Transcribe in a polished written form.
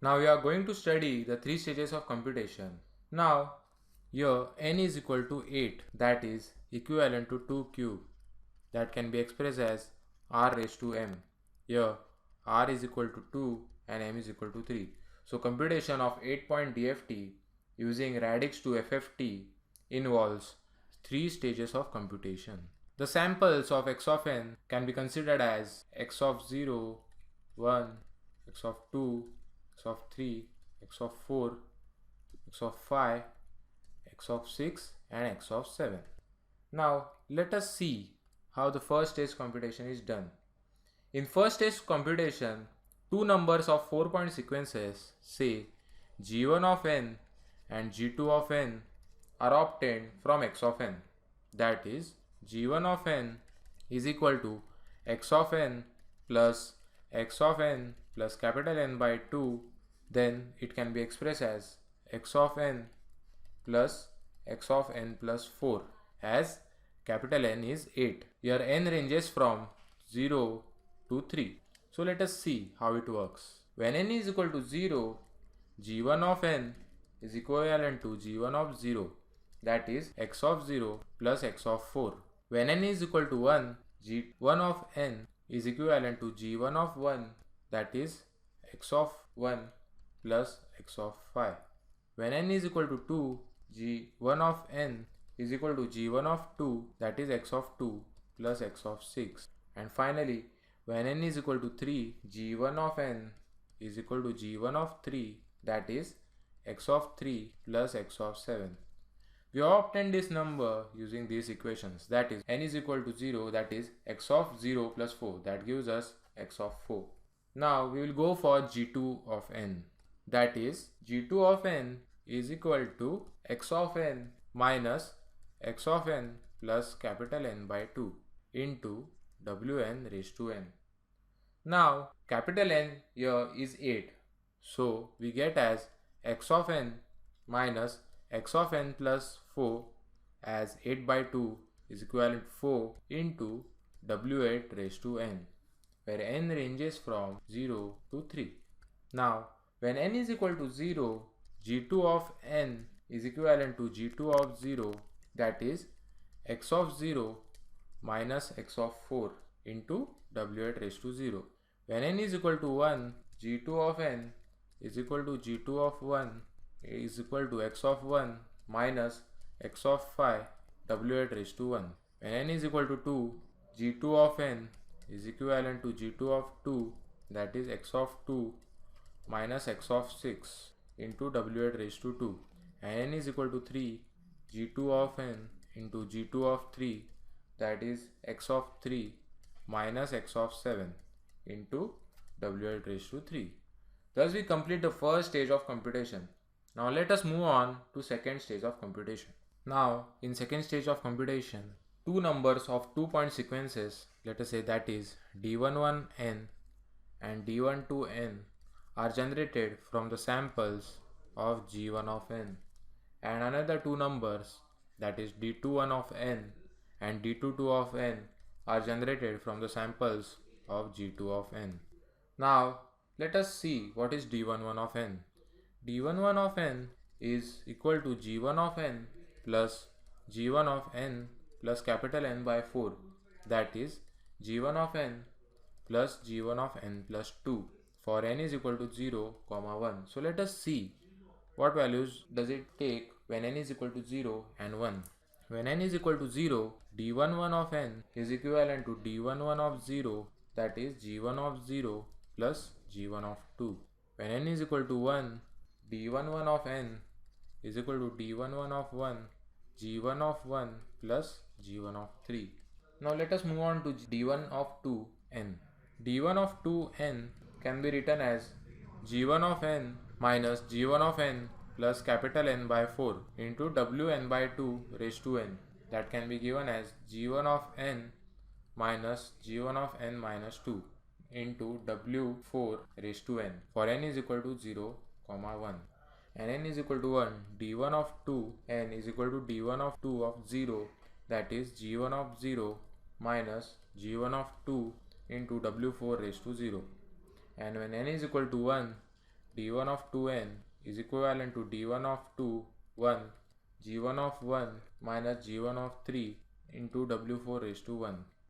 Now we are going to study the three stages of computation. Now here n is equal to 8, that is equivalent to 2 cube, that can be expressed as r raised to m. Here r is equal to 2 and m is equal to 3. So computation of 8-point DFT using radix to FFT involves three stages of computation. The samples of x of n can be considered as x of 0, 1, x of 2, x of 3, x of 4, x of 5, x of 6 and x of 7. Now let us see how the first stage computation is done. In first stage computation, two numbers of 4-point sequences, say g1 of n and g2 of n, are obtained from x of n. That is, g1 of n is equal to x of n plus x of n plus capital N by 2. Then it can be expressed as x of n plus x of n plus 4, as capital N is 8. Here n ranges from 0 to 3. So let us see how it works. When n is equal to 0, g1 of n is equivalent to g1 of 0, that is x of 0 plus x of 4. When n is equal to 1, g1 of n is equivalent to g1 of 1, that is x of 1 plus x of 5. When n is equal to 2, g1 of n is equal to g1 of 2, that is x of 2 plus x of 6. And finally, when n is equal to 3, g1 of n is equal to g1 of 3, that is x of 3 plus x of 7. We have obtained this number using these equations, that is n is equal to 0, that is x of 0 plus 4, that gives us x of 4. Now we will go for g2 of n, that is g2 of n is equal to x of n minus x of n plus capital N by 2 into wn raised to n. Now capital N here is 8, so we get as x of n minus x of n plus 4, as 8 by 2 is equivalent to 4 into w8 raised to n, where n ranges from 0 to 3. Now when n is equal to 0, g2 of n is equivalent to g2 of 0, that is x of 0 minus x of 4 into w8 raised to 0. When n is equal to 1, g2 of n is equal to g2 of 1 is equal to x of 1 minus x of 5 w8 raised to 1. When n is equal to 2, g2 of n is equivalent to g2 of 2, that is x of 2 minus x of 6 into w8 raised to 2. And n is equal to 3, g2 of n into g2 of 3, that is x of 3 minus x of 7 into w8 raised to 3. Thus we complete the first stage of computation. Now let us move on to second stage of computation. Now in second stage of computation, two numbers of 2-point sequences, let us say that is d11n and d12n, are generated from the samples of g1 of n, and another two numbers, that is d21 of n and d22 of n, are generated from the samples of g2 of n. Now let us see what is d11 of n. d11 of n is equal to g1 of n plus g1 of n plus capital N by 4, that is g1 of n plus g1 of n plus 2 for n is equal to 0, 1. So let us see what values does it take when n is equal to 0 and 1. When n is equal to 0, d11 of n is equivalent to d11 of 0, that is g1 of 0 plus g1 of 2. When n is equal to 1, d11 of n is equal to d11 of 1, g1 of 1 plus g1 of 3. Now let us move on to d1 of 2n. d1 of 2n can be written as g1 of n minus g1 of n plus capital N by 4 into wn by 2 raised to n, that can be given as g1 of n minus g1 of n minus 2 into w4 raised to n for n is equal to 0, 1. And n is equal to 1, d1 of 2 n is equal to d1 of 2 of 0, that is g1 of 0 minus g1 of 2 into w4 raised to 0. And when n is equal to 1, d1 of 2n is equivalent to d1 of 2 1 g1 of 1 minus g1 of 3 into w4 raised to 1.